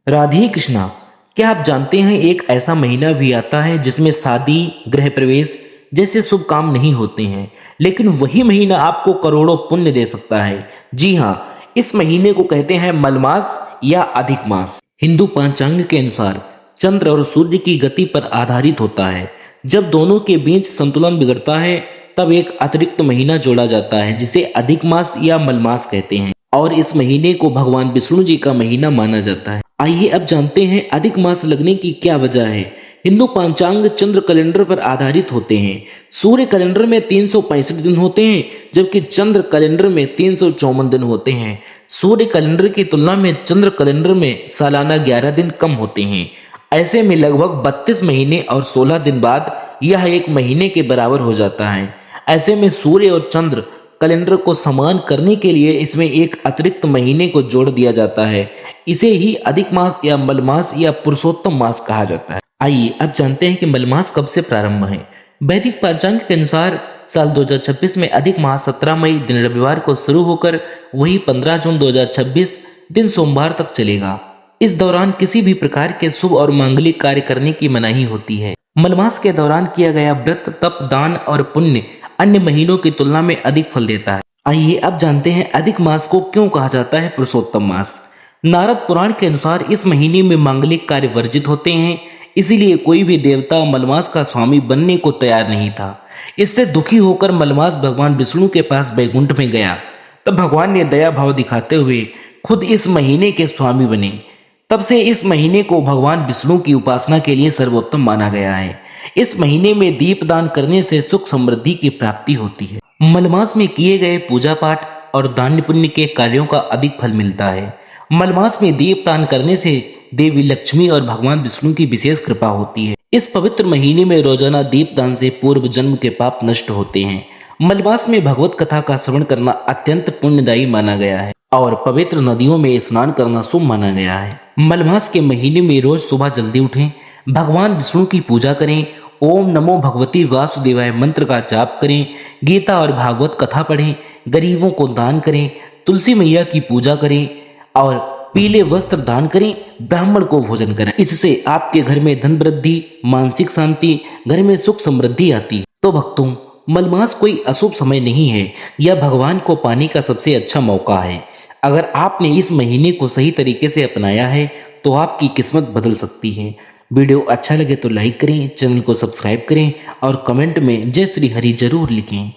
राधे कृष्णा। क्या आप जानते हैं एक ऐसा महीना भी आता है जिसमें शादी, गृह प्रवेश जैसे शुभ काम नहीं होते हैं, लेकिन वही महीना आपको करोड़ों पुण्य दे सकता है। जी हाँ, इस महीने को कहते हैं मलमास या अधिक मास। हिंदू पंचांग के अनुसार चंद्र और सूर्य की गति पर आधारित होता है। जब दोनों के बीच संतुलन बिगड़ता है तब एक अतिरिक्त महीना जोड़ा जाता है जिसे अधिक मास या मलमास कहते हैं, और इस महीने को भगवान विष्णु जी का महीना माना जाता है। आइए अब जानते हैं अधिक मास लगने की क्या वजह है। हिंदू पंचांग चंद्र कैलेंडर पर आधारित होते हैं। सूर्य कैलेंडर में 365 दिन होते हैं, जबकि चंद्र कैलेंडर में 354 दिन होते हैं। सूर्य कैलेंडर की तुलना में चंद्र कैलेंडर में सालाना 11 दिन कम होते हैं। ऐसे में लगभग 32 महीने और 16 दिन बाद यह एक महीने के बराबर हो जाता है। ऐसे में सूर्य और चंद्र कैलेंडर को समान करने के लिए इसमें एक अतिरिक्त महीने को जोड़ दिया जाता है। इसे ही अधिक मास या मलमास या पुरुषोत्तम मास कहा जाता है। आइए अब जानते हैं कि मलमास कब से प्रारंभ है। वैदिक पंचांग के अनुसार साल 2026 में अधिक मास 17 मई दिन रविवार को शुरू होकर वही 15 जून 2026 दिन सोमवार तक चलेगा। इस दौरान किसी भी प्रकार के शुभ और मांगलिक कार्य करने की मनाही होती है। मलमास के दौरान किया गया व्रत, तप, दान और पुण्य अन्य महीनों की तुलना में अधिक फल देता है। आइए अब जानते हैं अधिक मास को क्यों कहा जाता है पुरुषोत्तम मास। नारद पुराण के अनुसार इस महीने में मांगलिक कार्य वर्जित होते हैं, इसीलिए कोई भी देवता मलमास का स्वामी बनने को तैयार नहीं था। इससे दुखी होकर मलमास भगवान विष्णु के पास वैकुंठ में गया। तब भगवान ने दया भाव दिखाते हुए खुद इस महीने के स्वामी बने। तब से इस महीने को भगवान विष्णु की उपासना के लिए सर्वोत्तम माना गया है। इस महीने में दीपदान करने से सुख समृद्धि की प्राप्ति होती है। मलमास में किए गए पूजा पाठ और दान पुण्य के कार्यों का अधिक फल मिलता है। मलमास में दीपदान करने से देवी लक्ष्मी और भगवान विष्णु की विशेष कृपा होती है। इस पवित्र महीने में रोजाना दीपदान से पूर्व जन्म के पाप नष्ट होते हैं। मलमास में भगवत कथा का श्रवण करना अत्यंत पुण्यदायी माना गया है और पवित्र नदियों में स्नान करना शुभ माना गया है। मलमास के महीने में रोज सुबह जल्दी उठें, भगवान विष्णु की पूजा करें, ओम नमो भगवती वासुदेवाय मंत्र का जाप करें, गीता और भागवत कथा पढ़ें, गरीबों को दान करें, तुलसी मैया की पूजा करें और पीले वस्त्र दान करें, ब्राह्मण को भोजन करें। इससे आपके घर में धन वृद्धि, मानसिक शांति, घर में सुख समृद्धि आती है। तो भक्तों, मलमास कोई अशुभ समय नहीं है, यह भगवान को पाने का सबसे अच्छा मौका है। अगर आपने इस महीने को सही तरीके से अपनाया है तो आपकी किस्मत बदल सकती है। वीडियो अच्छा लगे तो लाइक करें, चैनल को सब्सक्राइब करें और कमेंट में जय श्री हरि जरूर लिखें।